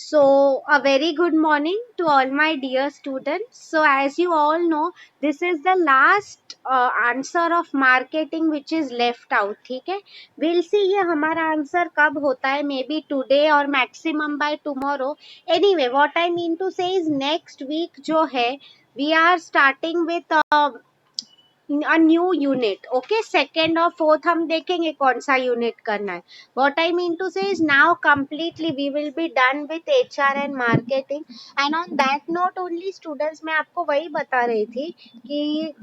So, a very good morning to all my dear students. So, as you all know, this is the last answer of marketing which is left out. ठीक है, we'll see ये हमारा answer कब होता है, maybe today or maximum by tomorrow. Anyway, what I mean to say is next week जो है, we are starting with a new unit. Okay, second और fourth हम देखेंगे कौन सा unit करना है. What I mean to say is now completely we will be done with HR and marketing. And on that note only students, मैं आपको वही बता रही थी कि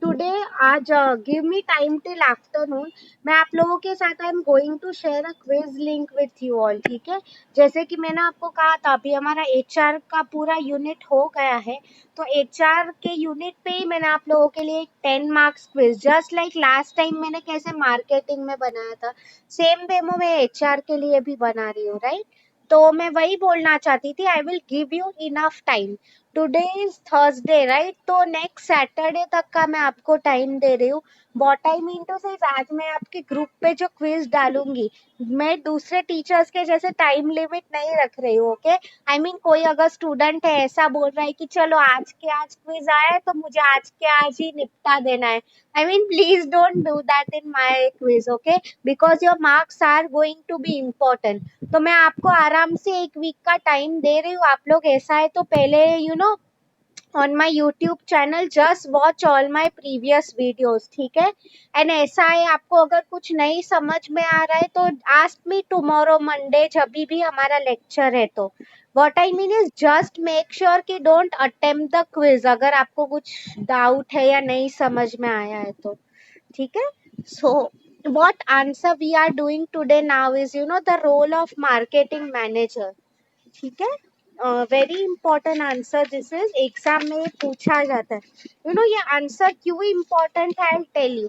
टुडे आज give me time till afternoon. मैं आप लोगों के साथ I am going to share a quiz link with you all. ठीक है, जैसे कि मैंने आपको कहा था अभी हमारा एचआर का पूरा यूनिट हो गया है, तो एचआर के यूनिट पे ही मैंने आप लोगों के लिए एक 10 marks quiz, just like last time मैंने कैसे मार्केटिंग में बनाया था, सेम डेमो मैं एचआर के लिए भी बना रही हूँ. राइट, तो मैं वही बोलना चाहती थी. I will give you enough time. Today is Thursday right, तो नेक्स्ट सैटरडे तक का मैं आपको टाइम दे रही हूँ. व्हाट आई मीन टू से आज मैं आपके ग्रुप पे जो क्विज डालूंगी, मैं दूसरे टीचर्स के जैसे टाइम लिमिट नहीं रख रही हूँ. ओके, आई मीन कोई अगर स्टूडेंट है ऐसा बोल रहा है कि चलो आज के आज क्विज आया है तो मुझे आज के आज ही निपटा देना है, I mean please don't do that in my quiz. Okay, because your marks are going to be important. तो मैं आपको आराम से एक वीक का टाइम दे रही हूँ. आप लोग ऐसा है तो पहले on my YouTube channel just watch all my previous videos. ठीक है, एंड ऐसा है आपको अगर कुछ नहीं समझ में आ रहा है तो ask me tomorrow Monday जब भी हमारा लेक्चर है. तो what I mean is just make sure कि don't attempt the quiz अगर आपको कुछ डाउट है या नहीं समझ में आया है तो. ठीक है, so what answer we are doing today now is the role of marketing manager. ठीक है, very important answer this is. Exam में ये पूछा जाता है. ये आंसर क्यों इम्पोर्टेंट है, I tell you.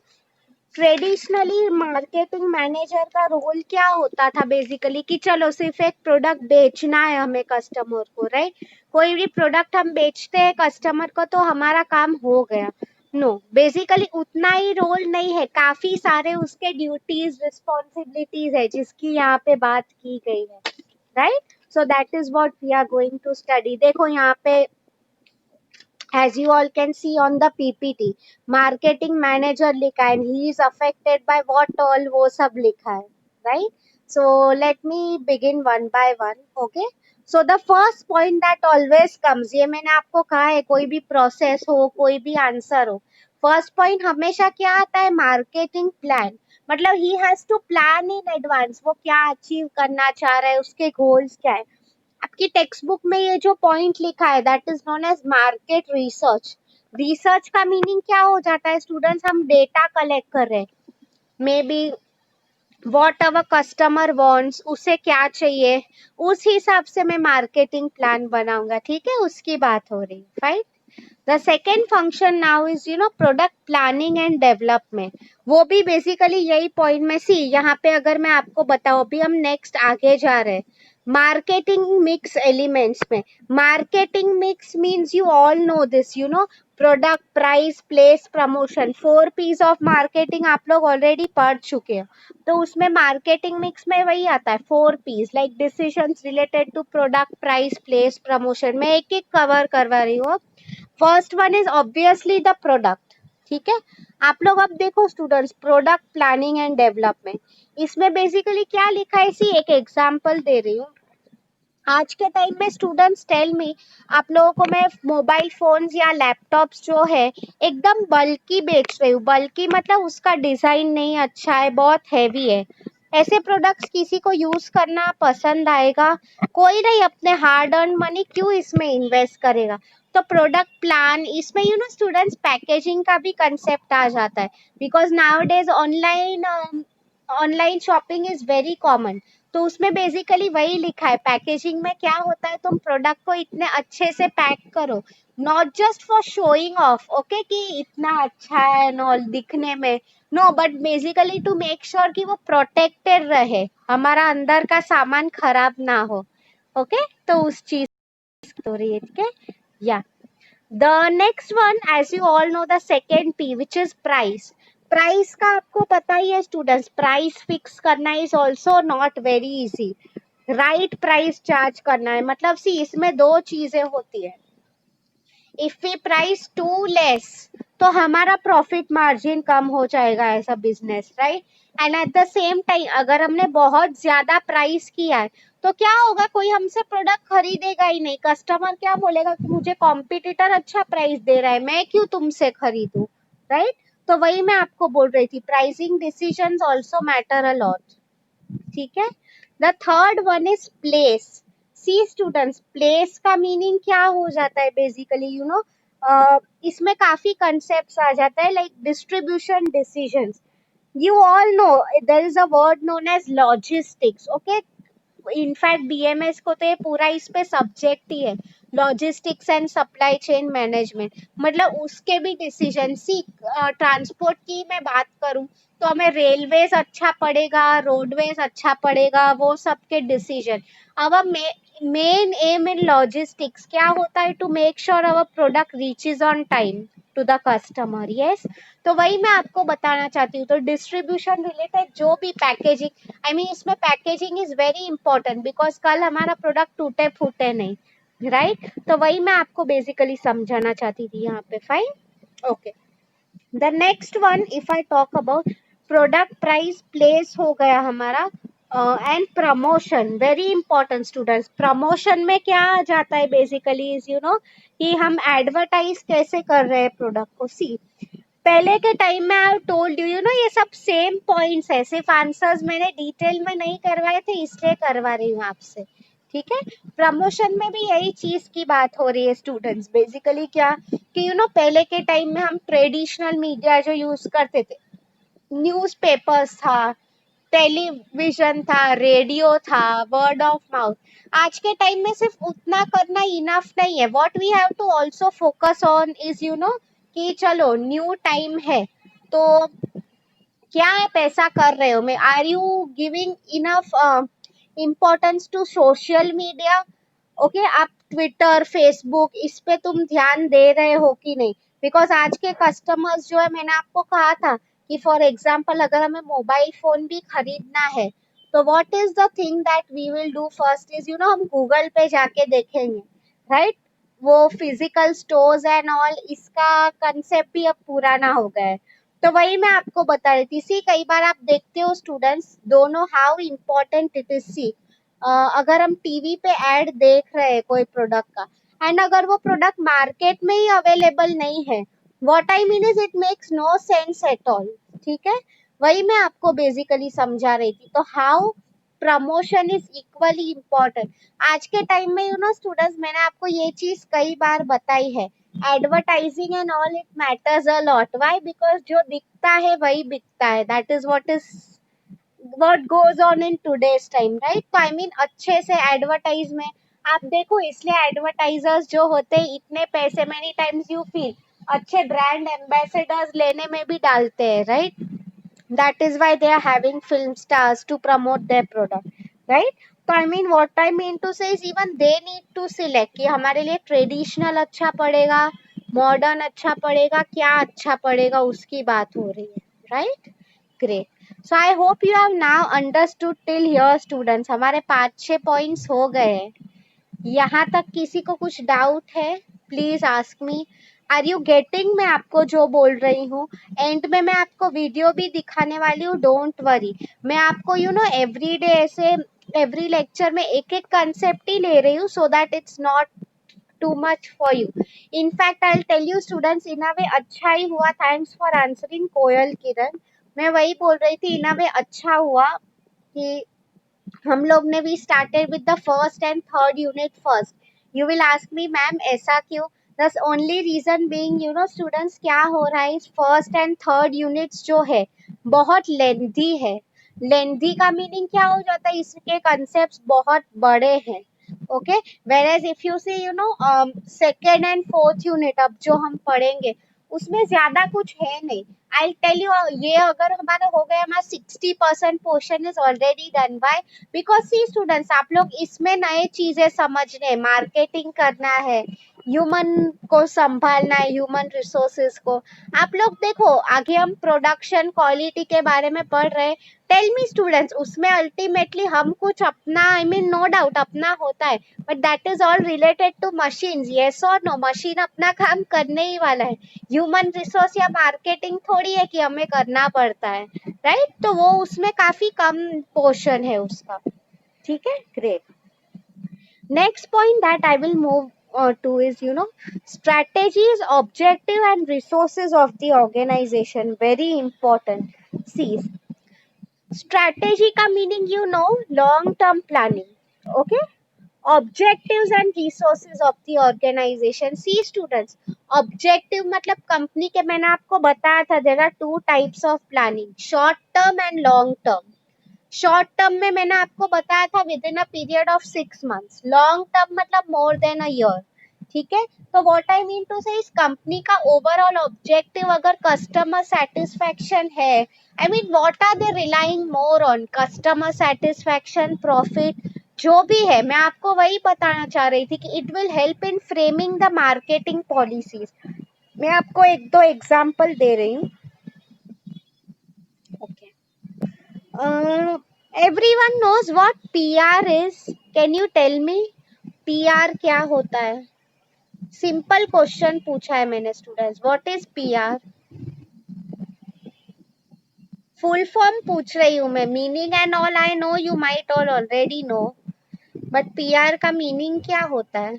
Traditionally marketing manager का रोल क्या होता था बेसिकली, कि चलो सिर्फ एक प्रोडक्ट बेचना है हमें कस्टमर को. राइट, कोई भी प्रोडक्ट हम बेचते हैं कस्टमर को तो हमारा काम हो गया. नो, बेसिकली उतना ही रोल नहीं है, काफी सारे उसके ड्यूटीज रिस्पॉन्सिबिलिटीज है जिसकी यहाँ पे बात की गई है. Right, so that is what we are going to study. देखो यहाँ पे as you all can see on the PPT, marketing manager लिखा है and he is affected by what all, वो सब लिखा है. Right, so let me begin one by one. Okay, so the first point that always comes, ये मैंने आपको कहा है कोई भी प्रोसेस हो कोई भी आंसर हो, फर्स्ट पॉइंट हमेशा क्या आता है, मार्केटिंग प्लान. मतलब he has to plan in advance, वो क्या अचीव करना चाह रहा है, उसके गोल्स क्या है. आपकी टेक्स्ट बुक में ये जो पॉइंट लिखा है that is known as market research. Research का मीनिंग क्या हो जाता है स्टूडेंट्स, हम डेटा कलेक्ट कर रहे हैं. May be what our customer wants, उसे क्या चाहिए, उस हिसाब से मैं मार्केटिंग प्लान बनाऊंगा. ठीक है, उसकी बात हो रही है. Fine. The second function now is product planning and development. वो भी बेसिकली यही पॉइंट में सी. यहाँ पे अगर मैं आपको बताऊं, अभी हम नेक्स्ट आगे जा रहे हैं मार्केटिंग मिक्स एलिमेंट्स में. Marketing mix means you all know this, product, price, place, promotion. 4 Ps of marketing आप लोग ऑलरेडी पढ़ चुके हो. तो उसमें मार्केटिंग मिक्स में वही आता है 4 Ps, like decisions related to product, price, place, promotion. मैं एक एक कवर करवा रही हूँ. First one is obviously the product. ठीक है, आप लोग अब देखो students, product planning and development, इसमें बेसिकली क्या लिखा है, इसी एक एग्जांपल दे रही हूँ. आज के टाइम में स्टूडेंट्स टेल मी, आप लोगों को मैं मोबाइल फोन्स या लैपटॉप्स जो है एकदम बल्कि बेच रही हूँ. बल्कि मतलब उसका डिजाइन नहीं अच्छा है, बहुत हैवी है. ऐसे प्रोडक्ट्स किसी को यूज करना पसंद आएगा? कोई नहीं. अपने हार्ड अर्न मनी क्यों इसमें इन्वेस्ट करेगा. तो प्रोडक्ट प्लान, इसमें स्टूडेंट्स पैकेजिंग का भी कंसेप्ट आ जाता है, because now days online online shopping is very common. तो उसमें बेसिकली वही लिखा है. पैकेजिंग में क्या होता है, तुम प्रोडक्ट को इतने अच्छे से पैक करो, not just for showing off, okay, कि इतना अच्छा है नॉल दिखने में. No, but basically to make sure कि वो प्रोटेक्टेड रहे, हमारा अंदर का सामान खराब ना हो. ओके, तो उस चीज हो रही है. ठीक है, या the next one, as you all know, the second P which is price. Price का आपको पता ही है स्टूडेंट्स, प्राइस फिक्स करना is also not very easy. Right price charge करना है। मतलब सी इसमें दो चीजें होती है, if we price too less तो हमारा प्रॉफिट मार्जिन कम हो जाएगा ऐसा business, right. And at the same time अगर हमने बहुत ज्यादा प्राइस किया है तो क्या होगा, कोई हमसे प्रोडक्ट खरीदेगा ही नहीं। कस्टमर क्या बोलेगा कि मुझे कॉम्पिटिटर अच्छा प्राइस दे रहा है, मैं क्यों तुमसे खरीदूं, राइट। तो वही मैं आपको बोल रही थी, pricing decisions also matter a lot, ठीक है। The third one is place. See students, place का मीनिंग क्या हो जाता है बेसिकली, इसमें काफी कंसेप्ट आ जाता है, like distribution decisions. You all know there is a word known as logistics, okay। In fact BMS को तो ये पूरा इस पे सब्जेक्ट ही है, logistics and supply chain management. मतलब उसके भी डिसीजन, सी ट्रांसपोर्ट की मैं बात करूं तो हमें रेलवेज अच्छा पड़ेगा, रोडवेज अच्छा पड़ेगा, वो सबके डिसीजन। अब मेन एम इन लॉजिस्टिक्स क्या होता है, to make sure our product reaches on time to the customer, yes. तो वही मैं आपको बताना चाहती हूँ। तो डिस्ट्रीब्यूशन रिलेटेड जो भी पैकेजिंग, आई मीन इसमें packaging is very important, because कल हमारा प्रोडक्ट टूटे फूटे नहीं, राइट। तो वही मैं आपको बेसिकली समझाना चाहती थी यहाँ पे, fine, okay. The next one if I talk about product price, place हो गया हमारा, and promotion, very important students. Promotion में क्या आ जाता है बेसिकली इज कि हम एडवर्टाइज कैसे कर रहे हैं प्रोडक्ट को। सी पहले के टाइम में आई टोल्ड ये सब सेम पॉइंट्स है, सिर्फ आंसर्स मैंने डिटेल में नहीं करवाए थे इसलिए करवा रही हूँ आपसे, ठीक है। प्रमोशन में भी यही चीज की बात हो रही है स्टूडेंट्स। बेसिकली क्या कि पहले के टाइम में हम ट्रेडिशनल मीडिया जो यूज करते थे, न्यूज़पेपर्स था, टेलीविजन था, रेडियो था, वर्ड ऑफ माउथ। आज के टाइम में सिर्फ उतना करना इनफ नहीं है। What we have to also focus on is कि चलो न्यू टाइम है तो क्या आप ऐसा कर रहे हो, मैं are you giving enough importance to social media, okay. आप ट्विटर फेसबुक इस पे तुम ध्यान दे रहे हो कि नहीं। बिकॉज आज के कस्टमर्स जो है, मैंने आपको कहा था कि फॉर एग्जाम्पल अगर हमें मोबाइल फोन भी खरीदना है तो what is the thing that we will do first is हम गूगल पे जाके देखेंगे, राइट। वो फिजिकल स्टोर्स एंड ऑल, इसका कंसेप्ट भी अब पुराना हो गया है। तो वही मैं आपको बता रही थी। सी कई बार आप देखते हो स्टूडेंट्स, दोनों हाउ इम्पोर्टेंट इट इज। सी अगर हम टीवी पे ऐड देख रहे हैं कोई प्रोडक्ट का, एंड अगर वो प्रोडक्ट मार्केट में ही अवेलेबल नहीं है, what I mean is it makes no sense at all, ठीक है। वही मैं आपको बेसिकली समझा रही थी। तो how promotion is equally important आज के टाइम में। स्टूडेंट्स, मैंने आपको ये चीज कई बार बताई है, advertising and all it matters a lot. Why? Because जो दिखता है वही बिकता है, that is what goes on in today's time, right। तो आई मीन अच्छे से एडवर्टाइज में आप देखो, इसलिए एडवर्टाइजर्स जो होते हैं इतने पैसे मेनी टाइम्स यू फील अच्छे ब्रांड एम्बेसडर्स लेने में भी डालते हैं, right. that is why they are having film stars to promote their product, right। तो I mean what I mean to say is even they need to select कि हमारे लिए ट्रेडिशनल अच्छा पड़ेगा, मॉडर्न अच्छा पड़ेगा, क्या अच्छा पड़ेगा, उसकी बात हो रही है, right. Great. So I hope you have now understood till here students. हमारे 5-6 पॉइंट्स हो गए हैं। यहाँ तक किसी को कुछ डाउट है, please ask me. Are you getting मैं आपको जो बोल रही हूँ। एंड में मैं आपको वीडियो भी दिखाने वाली हूँ, डोंट वरी। मैं आपको एवरी डे ऐसे एवरी लेक्चर में एक एक कंसेप्ट ही ले रही हूँ, so that it's not too much for you. In fact I tell you students, in a way अच्छा ही हुआ, thanks for answering Koyal Kiran. मैं वही बोल रही थी, इन अ वे अच्छा हुआ कि हम लोग ने भी started with the first and third unit first. You will ask me ma'am ऐसा क्यों। दस ओनली रीजन बीइंग स्टूडेंट्स, क्या हो रहा है, फर्स्ट एंड थर्ड यूनिट्स जो है बहुत लेंथी है। लेंथी का मीनिंग क्या हो जाता है, इसके कंसेप्ट बहुत बड़े हैं, okay. Where if you see second and fourth unit अब जो हम पढ़ेंगे उसमें ज्यादा कुछ है नहीं। आई टेल यू, ये अगर हमारा हो गया, हमारा 60% portion is already done by, because see students, आप लोग इसमें नए चीजें समझ रहे, मार्केटिंग करना है, ह्यूमन को संभालना है, ह्यूमन रिसोर्सेज को। आप लोग देखो, आगे हम प्रोडक्शन क्वालिटी के बारे में पढ़ रहे हैं, टेल मी स्टूडेंट्स, उसमें अल्टीमेटली हम कुछ अपना, आई मीन नो डाउट अपना होता है, but that is all related to machine, yes और नो, मशीन अपना काम करने ही वाला है, ह्यूमन रिसोर्स या मार्केटिंग थोड़ी है कि हमें करना पड़ता है, राइट? तो वो उसमें काफी कम पोर्शन है उसका, ठीक है, great. Next point that I will move to is, strategies, objective and resources of the organization. Very important. See, strategy का meaning, long term planning. Okay. Objectives and resources of the organization. See students, objective मतलब company के, मैंने आपको बताया था, there are two types of planning, short term and long term. Short term में मैंने आपको बताया था with in a period of 6 months, long term मतलब मोर देन अ ईयर, ठीक है? तो व्हाट आई मीन टू से, इस कंपनी का ओवरऑल ऑब्जेक्टिव अगर कस्टमर सेटिस्फेक्शन है, I mean what are they relying more on, customer satisfaction, profit, जो भी है, मैं आपको वही बताना चाह रही थी कि it will help in framing the marketing policies. मैं आपको एक दो एग्जांपल दे रही हूँ। Okay, everyone knows what PR is. Can you tell me PR क्या होता है? सिंपल क्वेश्चन पूछा है मैंने students, what is PR? Full form पूछ रही हूँ मैं, meaning and all I know you might all already know, but PR का मीनिंग क्या होता है?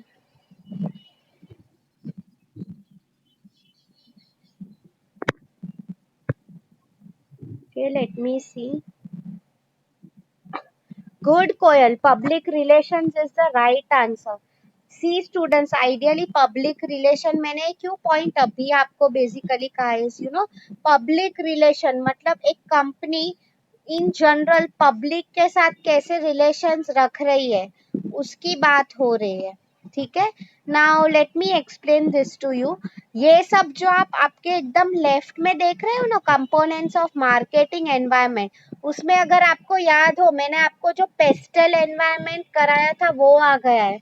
Okay, let me see. Good, Koyal. Public relations is the right answer. See students, ideally public relation, मैंने क्यों पॉइंट अभी आपको basically कहा है, पब्लिक रिलेशन मतलब एक कंपनी इन जनरल पब्लिक के साथ कैसे रिलेशंस रख रही है, उसकी बात हो रही है, ठीक है? Now let me explain this to you. ये सब जो आप आपके एकदम लेफ्ट में देख रहे हो ना, कंपोनेंट्स ऑफ मार्केटिंग एनवायरनमेंट, उसमें अगर आपको याद हो, मैंने आपको जो पेस्टल एनवायरनमेंट कराया था वो आ गया है,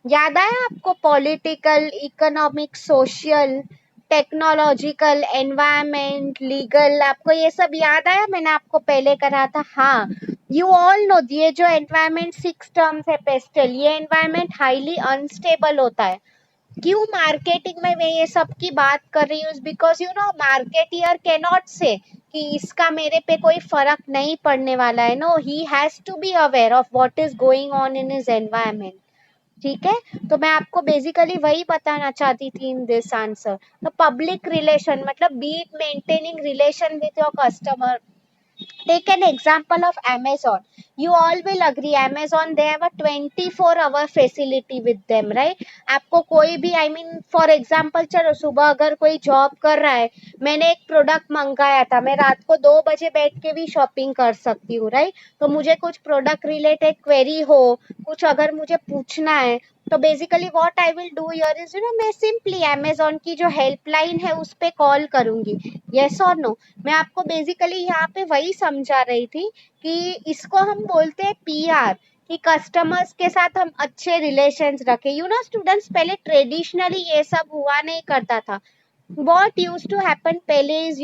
याद आया आपको? Political, economic, social, technological, environment, legal, आपको ये सब याद आया? मैंने आपको पहले करा था, हाँ। यू ऑल नो, ये जो एनवायरमेंट 6 टर्म्स है पेस्टल, ये एनवायरमेंट हाईली अनस्टेबल होता है। क्यों मार्केटिंग में मैं ये सब की बात कर रही हूँ? बिकॉज मार्केटियर कैन नॉट से कि इसका मेरे पे कोई फर्क नहीं पड़ने वाला है, no, he has to be aware of what is going on in his environment, ठीक है? तो मैं आपको बेसिकली वही बताना चाहती थी इन दिस आंसर। तो पब्लिक रिलेशन मतलब B it maintaining relation with your customer. Take an example of Amazon. You all will agree, Amazon, they have a 24-hour facility with them, right? आपको कोई भी, I mean, for example, चलो सुबह अगर कोई job कर रहा है, मैंने एक प्रोडक्ट मंगाया था, मैं रात को 2 बजे बैठ के भी शॉपिंग कर सकती हूँ, राइट? तो मुझे कुछ प्रोडक्ट रिलेटेड क्वेरी हो, कुछ अगर मुझे पूछना है, तो basically what I will do here is, मैं सिंपली अमेजोन की जो हेल्पलाइन है उस पे कॉल करूंगी, यस और नो? मैं आपको बेसिकली यहाँ पे वही समझा रही थी कि इसको हम बोलते हैं PR, कि कस्टमर्स के साथ हम अच्छे रिलेशंस रखें। स्टूडेंट्स, पहले ट्रेडिशनली ये सब हुआ नहीं करता था। व्हाट यूज्ड टू हैपन पहले इज,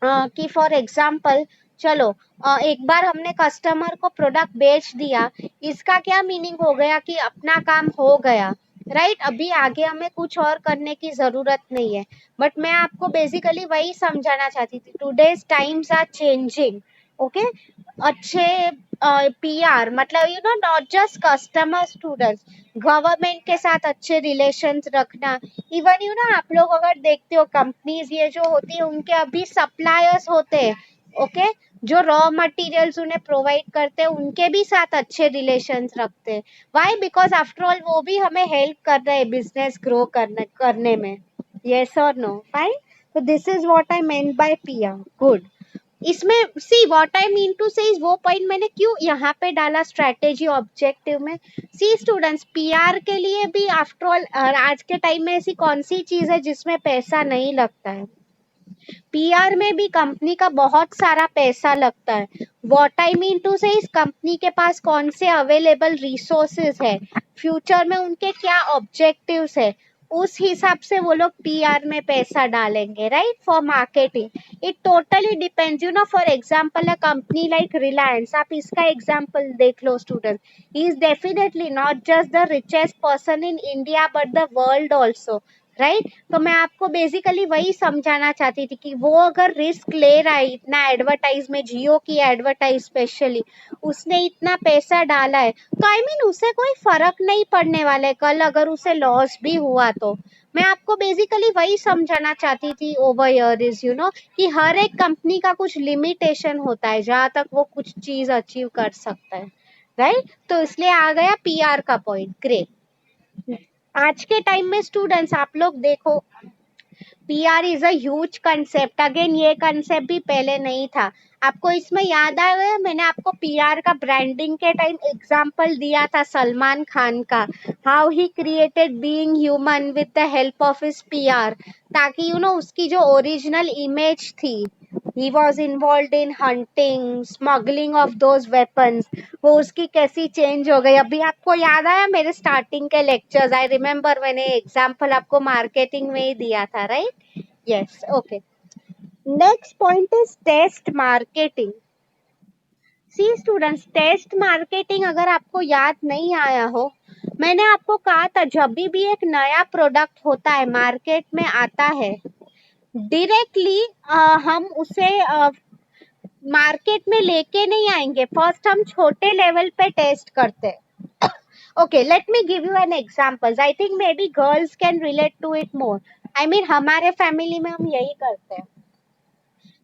कि फॉर एग्जाम्पल, चलो एक बार हमने कस्टमर को प्रोडक्ट बेच दिया, इसका क्या मीनिंग हो गया कि अपना काम हो गया, राइट? अभी आगे हमें कुछ और करने की जरूरत नहीं है। बट मैं आपको बेसिकली वही समझाना चाहती थी, today's times are changing, okay? अच्छे PR मतलब not just customer, students, government के साथ अच्छे रिलेशंस रखना। इवन आप लोग अगर देखते हो कंपनीज ये जो होती है, उनके अभी सप्लायर्स होते हैं, ओके? जो रॉ मटेरियल्स उन्हें प्रोवाइड करते हैं, उनके भी साथ अच्छे रिलेशंस रखते हैं। व्हाई? बिकॉज आफ्टर ऑल वो भी हमें हेल्प कर रहे हैं बिजनेस ग्रो करने में, यस और नो? फाइन। तो this is what I meant by PR। Good. इसमें see what I mean to say is, वो पॉइंट मैंने क्यों यहाँ पे डाला स्ट्रेटेजी ऑब्जेक्टिव में। सी स्टूडेंट्स, PR के लिए भी आफ्टर ऑल आज के टाइम में ऐसी कौन सी चीज है जिसमें पैसा नहीं लगता है? PR में भी कंपनी का बहुत सारा पैसा लगता है। व्हाट आई मीन टू से, इस कंपनी के पास कौन से अवेलेबल रिसोर्सेज है, फ्यूचर में उनके क्या ऑब्जेक्टिव्स है, उस हिसाब से वो लोग पीआर में पैसा डालेंगे, right, for marketing. It totally depends, you know, for example a company like Reliance, आप इसका एग्जांपल देख लो student, he is definitely not just the richest person in India but the world also, right. तो मैं आपको बेसिकली वही समझाना चाहती थी कि वो अगर रिस्क ले रहा है इतना एडवर्टाइज में, जियो की एडवर्टाइज स्पेशली, उसने इतना पैसा डाला है, तो आई मीन उसे कोई फर्क नहीं पड़ने वाला है कल अगर उसे लॉस भी हुआ तो। मैं आपको बेसिकली वही समझाना चाहती थी over here is, you no, कि हर एक कंपनी का कुछ लिमिटेशन होता है जहां तक वो कुछ चीज अचीव कर सकता है, राइट। तो इसलिए आ गया पीआर का पॉइंट। ग्रेट। आज के टाइम में स्टूडेंट्स आप लोग देखो, PR is a huge concept. Again ये कंसेप्ट भी पहले नहीं था। आपको इसमें याद आ गया, मैंने आपको पीआर का ब्रांडिंग के टाइम एग्जांपल दिया था सलमान खान का, how he created being human with the help of his PR, ताकि यू नो उसकी जो ओरिजिनल इमेज थी, he was involved in hunting, smuggling of those weapons, वो उसकी कैसी चेंज हो गई। अभी आपको याद आया मेरे स्टार्टिंग के लेक्चर्स, आई रिमेम्बर मैंने एग्जांपल आपको मार्केटिंग में ही दिया था, right. Yes, okay. Next point is test marketing. See students, test marketing अगर आपको याद नहीं आया हो, मैंने आपको कहा था जब भी एक नया प्रोडक्ट होता है मार्केट में आता है, डायरेक्टली हम उसे मार्केट में लेके नहीं आएंगे, फर्स्ट हम छोटे लेवल पे टेस्ट करते हैं। Okay, let me give you an example, I think maybe girls can relate to it more. I mean हमारे फैमिली में हम यही करते हैं,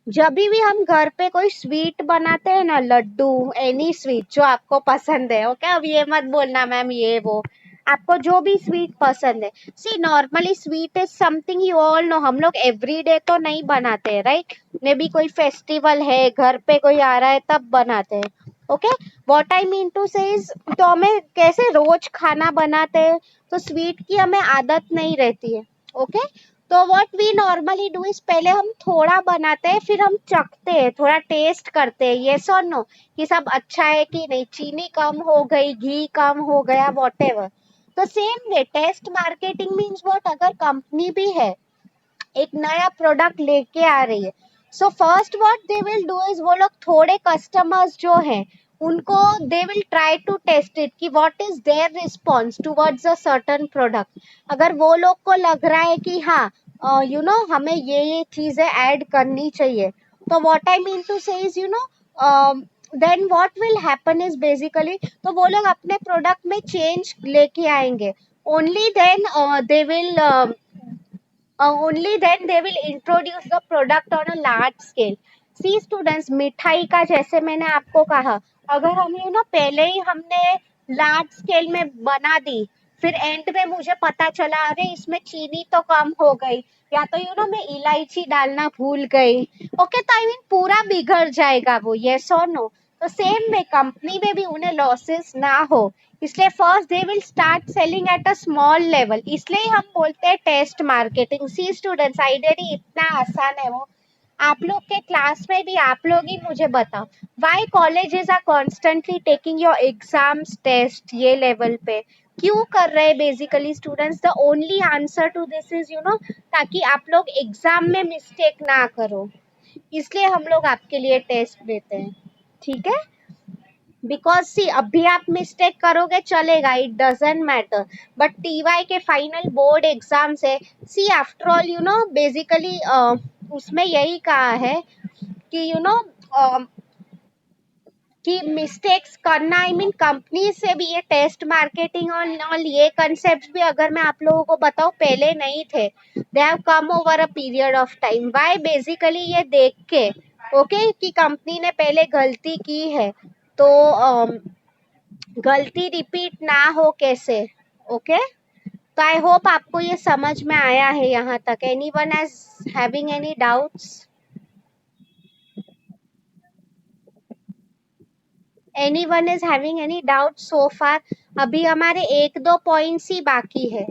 जब भी हम घर पे कोई स्वीट बनाते हैं ना, लड्डू, एनी स्वीट जो आपको पसंद है, ओके, अब ये मत बोलना मैम ये वो, आपको जो भी स्वीट पसंद है। See normally sweet is something you all know, हम लोग एवरीडे तो नहीं बनाते हैं, राइट। मे बी कोई फेस्टिवल है, घर पे कोई आ रहा है तब बनाते हैं, okay. What I mean to say is, तो हमें कैसे रोज खाना बनाते हैं तो स्वीट की हमें आदत नहीं रहती है, ओके। तो what we normally do is, पहले हम थोड़ा बनाते हैं, फिर हम चखते हैं, थोड़ा टेस्ट करते हैं, यस और नो, कि सब अच्छा है कि नहीं, चीनी कम हो गई, घी कम हो गया, व्हाटएवर। तो same way test marketing means what, अगर कंपनी भी है एक नया प्रोडक्ट लेके आ रही है, so first what they will do is, वो लोग थोड़े कस्टमर्स जो हैं उनको they will try to test it कि what is their response towards a certain product. अगर वो लोग को लग रहा है कि हाँ यू नो हमें ये चीजें ऐड करनी चाहिए, तो what I mean to say is, you know, then what will happen is basically, तो वो लोग अपने प्रोडक्ट में चेंज लेके आएंगे, only then they will only then they will introduce the product on a large scale. See students, मिठाई का जैसे मैंने आपको कहा, अगर हम ये ना पहले ही हमने लार्ज स्केल में बना दी, फिर एंड में मुझे पता चला अरे इसमें चीनी तो कम हो गई, या तो यू नो मैं इलायची डालना भूल गई, ओके, तो आई मीन पूरा बिगड़ जाएगा वो, यस और नो। तो सेम में कंपनी में भी उन्हें लॉसेस ना हो, इसलिए first they will start selling at a small level, इसलिए हम बोलते हैं test marketing. See students, ideally इतना आसान है वो, आप लोग के क्लास में भी आप लोग ही मुझे बताओ, why colleges are constantly taking your exams test ये लेवल पे, क्यों कर रहे हैं basically students? The only answer to this is, you know, ताकि आप लोग एग्जाम में मिस्टेक ना करो, इसलिए हम लोग आपके लिए टेस्ट देते हैं, ठीक है। बिकॉज सी अभी आप मिस्टेक करोगे चलेगा, it doesn't matter, but TY के फाइनल बोर्ड एग्जाम्स है, see after all you know basically उसमें यही कहा है कि यू नो कि मिस्टेक्स करना, आई मीन कंपनी से भी ये टेस्ट मार्केटिंग और ये कंसेप्ट भी अगर मैं आप लोगों को बताऊं पहले नहीं थे, they have come over a period of time, why basically ये देख के, ओके, कि कंपनी ने पहले गलती की है, तो गलती रिपीट ना हो कैसे, ओके। तो आई होप आपको ये समझ में आया है यहाँ तक। Anyone is having any doubts? Anyone is having any doubt so far? अभी हमारे एक दो पॉइंट्स ही बाकी है।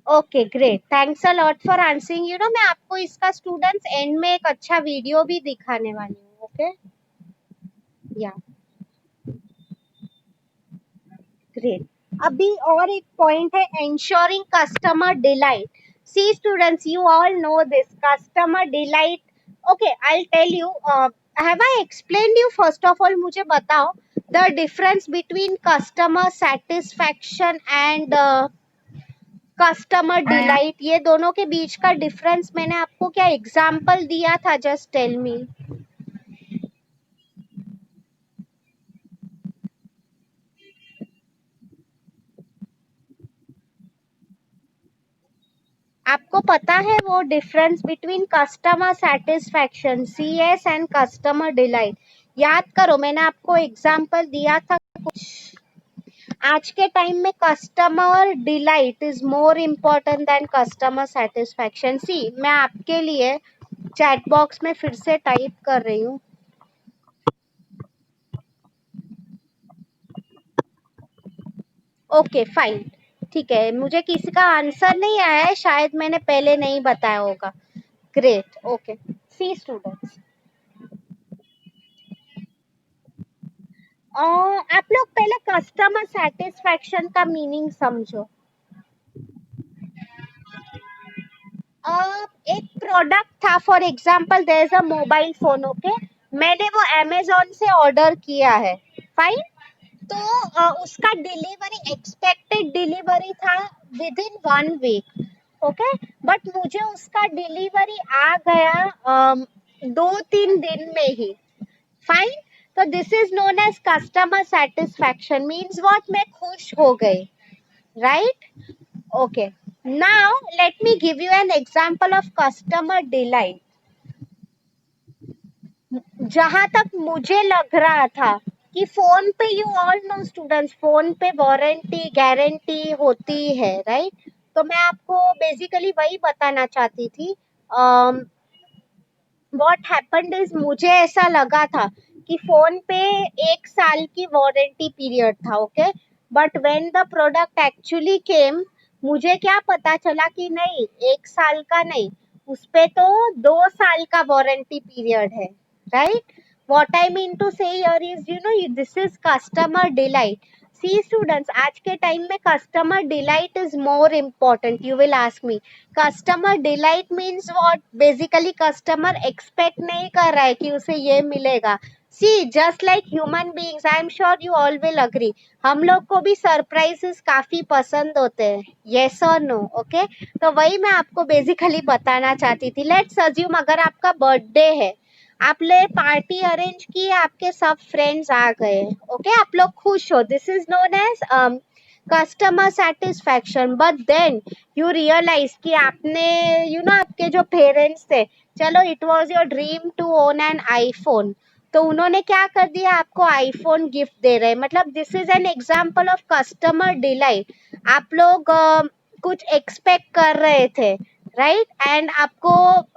Okay great, thanks a lot for answering. You know मैं आपको इसका स्टूडेंट्स एंड में एक अच्छा वीडियो भी दिखाने वाली हूँ, ओके। या ग्रेट। अभी और एक पॉइंट है ensuring customer delight. See students, you all know this customer delight. Okay, I'll tell you. Have I explained you? First of all, मुझे बताओ the difference between customer satisfaction and customer delight, ये दोनों के बीच का difference मैंने आपको क्या example दिया था? Just tell me. आपको पता है वो difference between customer satisfaction CS and customer delight? याद करो, मैंने आपको एग्जाम्पल दिया था कुछ। आज के टाइम में customer delight is more important than customer satisfaction. See, मैं आपके लिए चैट बॉक्स में फिर से टाइप कर रही हूँ। ओके फाइन, ठीक है। मुझे किसी का आंसर नहीं आया है, शायद मैंने पहले नहीं बताया होगा। Great, okay. सी स्टूडेंट्स, आप लोग पहले कस्टमर सेटिस्फैक्शन का मीनिंग समझो। एक प्रोडक्ट था, for example there is a mobile phone, okay. मैंने वो अमेजोन से ऑर्डर किया है, फाइन। तो उसका डिलीवरी, एक्सपेक्टेड डिलीवरी था within 1 week, okay. But मुझे उसका डिलीवरी आ गया 2-3 दिन में ही, फाइन। तो this is known as customer satisfaction, means what, मैं खुश हो गई, right? Okay, now let me give you an example of customer delight. जहां तक मुझे लग रहा था कि फोन पे, you all know students, phone पे वारंटी गारंटी होती है, राइट? तो मैं आपको बेसिकली वही बताना चाहती थी। व्हाट हैपेंड इज, मुझे ऐसा लगा था कि फोन पे 1 साल की वारंटी पीरियड था, okay. But when the product actually came, मुझे क्या पता चला कि नहीं, 1 साल का नहीं, उस पे तो 2 साल का वारंटी पीरियड है, right? What I mean to say here is, you know, this is customer delight. See students, आज के टाइम में customer delight is more important. You will ask me, customer delight means what? Basically customer expect नहीं कर रहा है कि उसे ये मिलेगा। See, just like human beings, I am sure you all will agree, हम लोग को भी सरप्राइजेस काफी पसंद होते हैं, यस और नो? ओके, तो वही मैं आपको बेसिकली बताना चाहती थी। लेट्स अज्यूम अगर आपका बर्थडे है, आपने पार्टी अरेंज की, आपके सब फ्रेंड्स आ गए, ओके, आप लोग खुश हो, this is known as customer satisfaction. But then you realise कि आपने, यू नो, आपके जो पेरेंट्स थे, चलो it was your dream to own an iPhone, तो उन्होंने क्या कर दिया, आपको आईफोन गिफ्ट दे रहे हैं। मतलब this is an example of customer delight. आप लोग कुछ एक्सपेक्ट कर रहे थे, राइट? एंड आपको,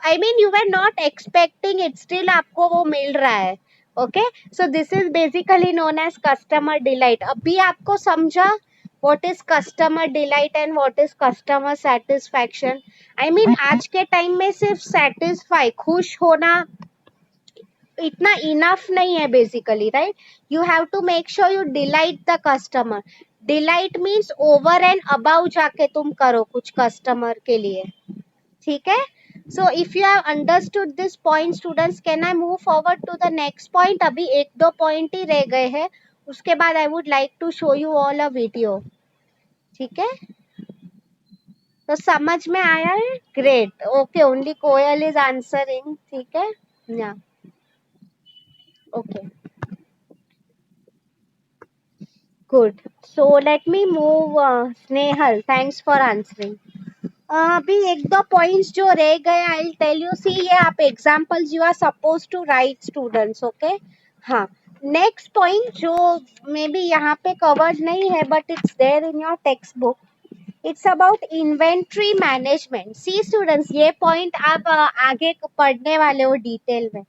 I mean you were not expecting it, still आपको वो मिल रहा है, okay. So this is basically known as customer delight. अभी आपको समझा what is customer delight and what is customer satisfaction? I mean आज के टाइम में सिर्फ satisfy, खुश होना इतना इनफ नहीं है basically, right? You have to make sure you delight the customer. Delight means over and about जाके तुम करो कुछ कस्टमर के लिए, ठीक है? So if you have understood this point students, can I move forward to the next point? अभी 1-2 point ही रह गए हैं, उसके बाद I would like to show you all a video, ठीक है? तो समझ में आया है? Great, okay, only Koyal is answering, ठीक है, या okay, good. So let me move, Snehal, thanks for answering. अभी 1-2 पॉइंट्स जो रह गए, I will tell you. See, ये आप examples you are suppose to write students, okay. हाँ, नेक्स्ट पॉइंट जो मे बी यहाँ पे कवर्ड नहीं है but it's there in your text book, it's about inventory management. See students, ये point आप आगे पढ़ने वाले हो डिटेल में।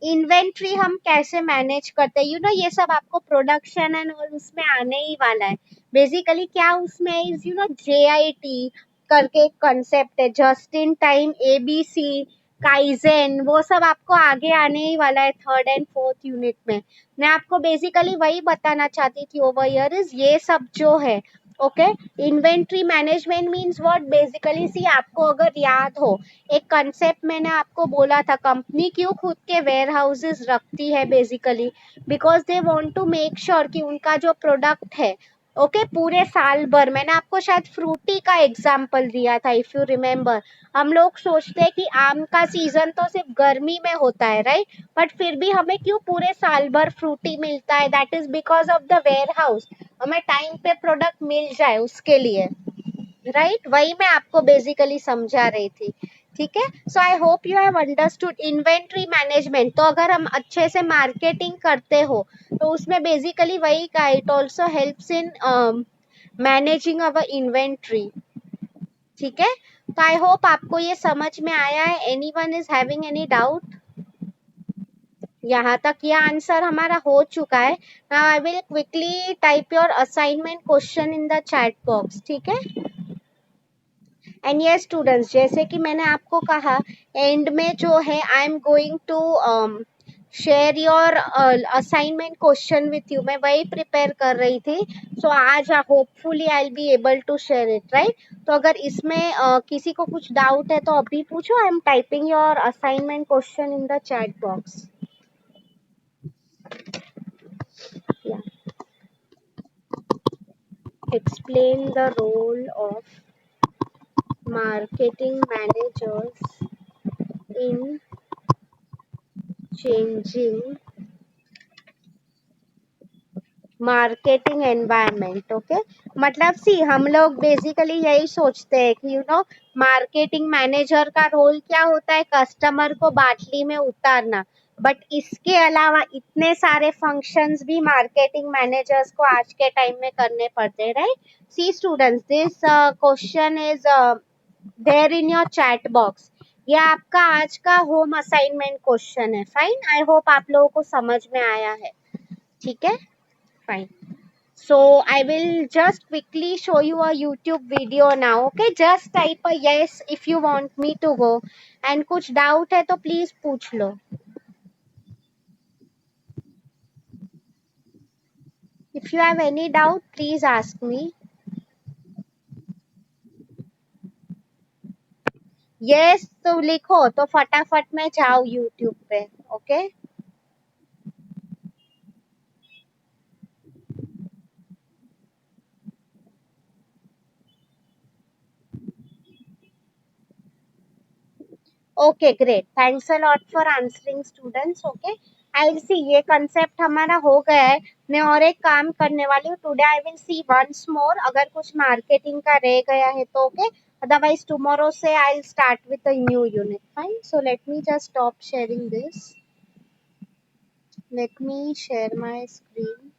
इन्वेंट्री हम कैसे मैनेज करते हैं, यू नो, ये सब आपको प्रोडक्शन एंड और उसमें आने ही वाला है। बेसिकली क्या उसमें इज, यू नो, JIT करके एक कंसेप्ट है, just in time ABC, kaizen, वो सब आपको आगे आने ही वाला है थर्ड एंड फोर्थ यूनिट में। मैं आपको बेसिकली वही बताना चाहती थी ओवर हियर इज ये सब जो है। Okay, inventory management means what basically, see आपको अगर याद हो, एक कंसेप्ट मैंने आपको बोला था, कंपनी क्यों खुद के वेयर हाउसेज रखती है बेसिकली, because they want to make sure कि उनका जो प्रोडक्ट है, ओके पूरे साल भर, मैंने आपको शायद फ्रूटी का एग्जाम्पल दिया था इफ यू रिमेम्बर। हम लोग सोचते हैं कि आम का सीजन तो सिर्फ गर्मी में होता है, राइट, बट फिर भी हमें क्यों पूरे साल भर फ्रूटी मिलता है, that is because of the warehouse, हमें टाइम पे प्रोडक्ट मिल जाए उसके लिए, राइट, वही मैं आपको बेसिकली समझा रही थी। ठीक है, so I hope you have understood inventory management. तो अगर हम अच्छे से मार्केटिंग करते हो तो उसमें बेसिकली वही का, it also helps in managing our inventory. ठीक है, तो आई होप आपको ये समझ में आया है। Any one is having any doubt? यहाँ तक ये आंसर हमारा हो चुका है। Now I will quickly type your assignment question in the chat box. ठीक है, एंड ये स्टूडेंट्स, जैसे कि मैंने आपको कहा, एंड में जो है I am going to share your assignment question with you, मैं वही प्रिपेयर कर रही थी। सो आज hopefully I will be able to share it, right. तो अगर इसमें किसी को कुछ डाउट है तो अभी पूछो। I am typing your assignment question in the chat box. Explain the role of marketing managers in changing marketing environment. Okay, मतलब सी हम लोग बेसिकली यही सोचते हैं कि मार्केटिंग मैनेजर का रोल क्या होता है, कस्टमर को बाटली में उतारना, बट इसके अलावा इतने सारे फंक्शंस भी मार्केटिंग मैनेजर्स को आज के टाइम में करने पड़ते हैं, right. See students, this question is there in your chat box. ये आपका आज का होम असाइनमेंट क्वेश्चन है। फाइन, आई होप आप लोगों को समझ में आया है। ठीक है, fine. So I will just quickly show you a YouTube video now. Okay, just type a yes if you want me to go. And कुछ doubt है तो please पूछ लो. If you have any doubt, please ask me. Yes तो लिखो, तो फटाफट में जाओ YouTube पे. Okay. Okay, great. Thanks a lot for answering students. Okay. I'll see ये concept हमारा हो गया है। मैं और एक काम करने वाली हूँ। Today I will see once more. अगर कुछ marketing का रह गया है तो okay. Otherwise tomorrow से I'll start with a new unit. Fine. So let me just stop sharing this. Let me share my screen.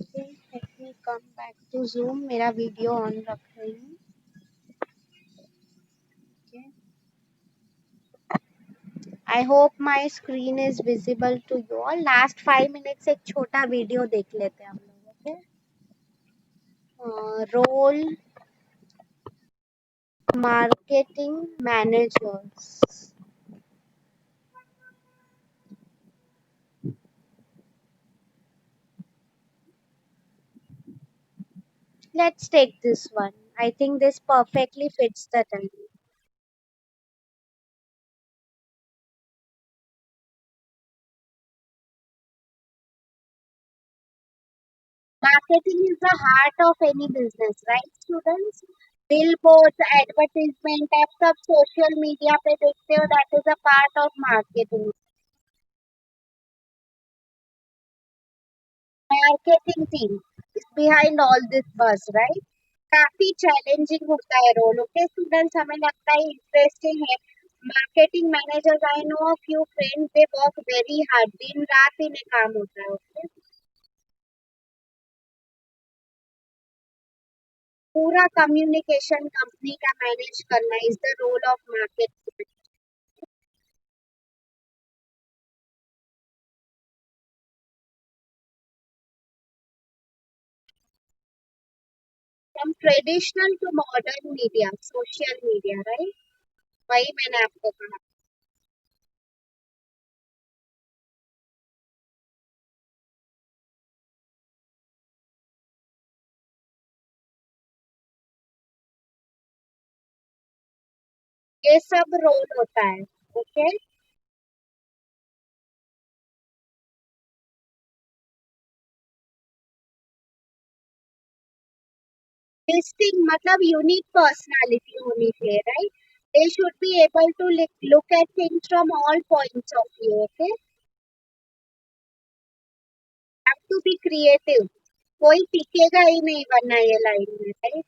Okay. Let me come back to Zoom. मेरा video on रख रही हूँ. Okay. I hope my screen is visible to you all. Last 5 minutes एक छोटा video देख लेते हैं हम लोग। Okay, role marketing managers. Let's take this one. I think this perfectly fits the time. Marketing is the heart of any business, right, students? Billboards, advertisement, आप सब social media पे देखते हो, that is a part of marketing. Marketing team is behind all this buzz, right? काफी challenging होता है role. Okay students, हमें लगता है इंटरेस्टिंग है। Marketing managers, I know a few friends, they work very hard, दिन रात इन्हें काम होता है। ओके, पूरा कम्युनिकेशन कंपनी का मैनेज करना is the role of marketing. from traditional to modern media, social media, right? वही मैंने आपको कहा। ये सब रोल होता है। ओके। डिस्टिंग मतलब यूनिक पर्सनालिटी होनी चाहिए, right? They should be able to look at things from all points of view, okay? Have to be creative। कोई टिकेगा ही नहीं वरना ये लाइन में, राइट?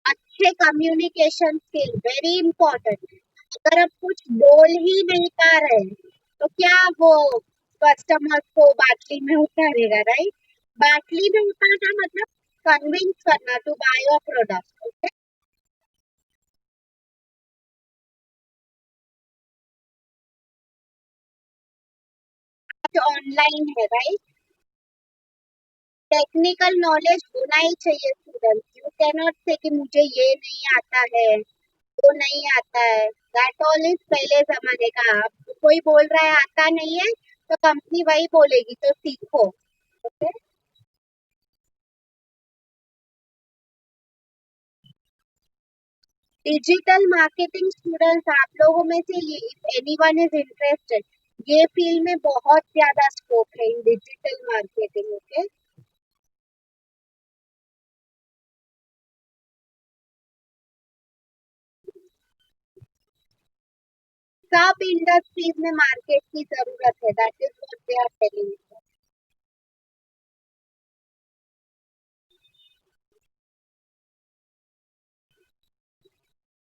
अच्छे कम्युनिकेशन स्किल वेरी इंपॉर्टेंट। अगर आप कुछ बोल ही नहीं पा रहे तो क्या वो कस्टमर को बाटली में उतारेगा, राइट? बाटली में उतारना मतलब कन्विंस करना to buy your product, okay? Online है, राइट? टेक्निकल नॉलेज होना ही चाहिए स्टूडेंट्स। यू कैन नॉट से कि मुझे ये नहीं आता है, वो नहीं आता है। दैट ऑल इज पहले जमाने का। अब कोई बोल रहा है आता नहीं है तो कंपनी वही बोलेगी तो सीखो, ओके? डिजिटल मार्केटिंग स्टूडेंट्स आप लोगों में से ये एनीवन इज इंटरेस्टेड, ये फील्ड में बहुत ज्यादा स्कोप है इन डिजिटल मार्केटिंग, ओके? सब इंडस्ट्रीज में मार्केट की जरूरत है, that is what they are telling.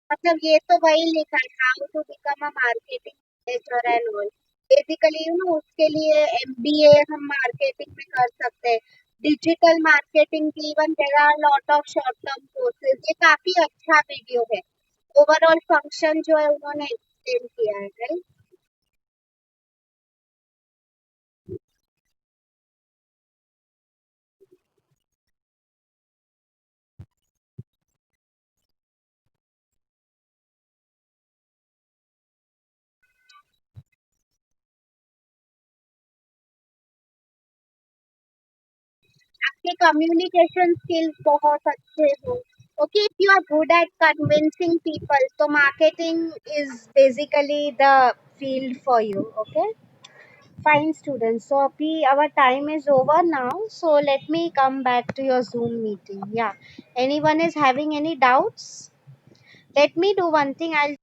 मतलब ये तो वही लिखा है, how to become a marketing manager and all. Basically you know उसके लिए एमबीए हम मार्केटिंग में कर सकते हैं। डिजिटल मार्केटिंग की even there are lot of short term courses. ये काफी अच्छा वीडियो है। ओवरऑल फंक्शन जो है उन्होंने एक्सप्लेन किया है, राइट? आपके कम्युनिकेशन स्किल्स बहुत अच्छे हो, okay? If you are good at convincing people तो marketing is basically the field for you, okay? Fine, students. So, Abhi, our time is over now. So, let me come back to your Zoom meeting. Yeah. Anyone is having any doubts? Let me do one thing. I'll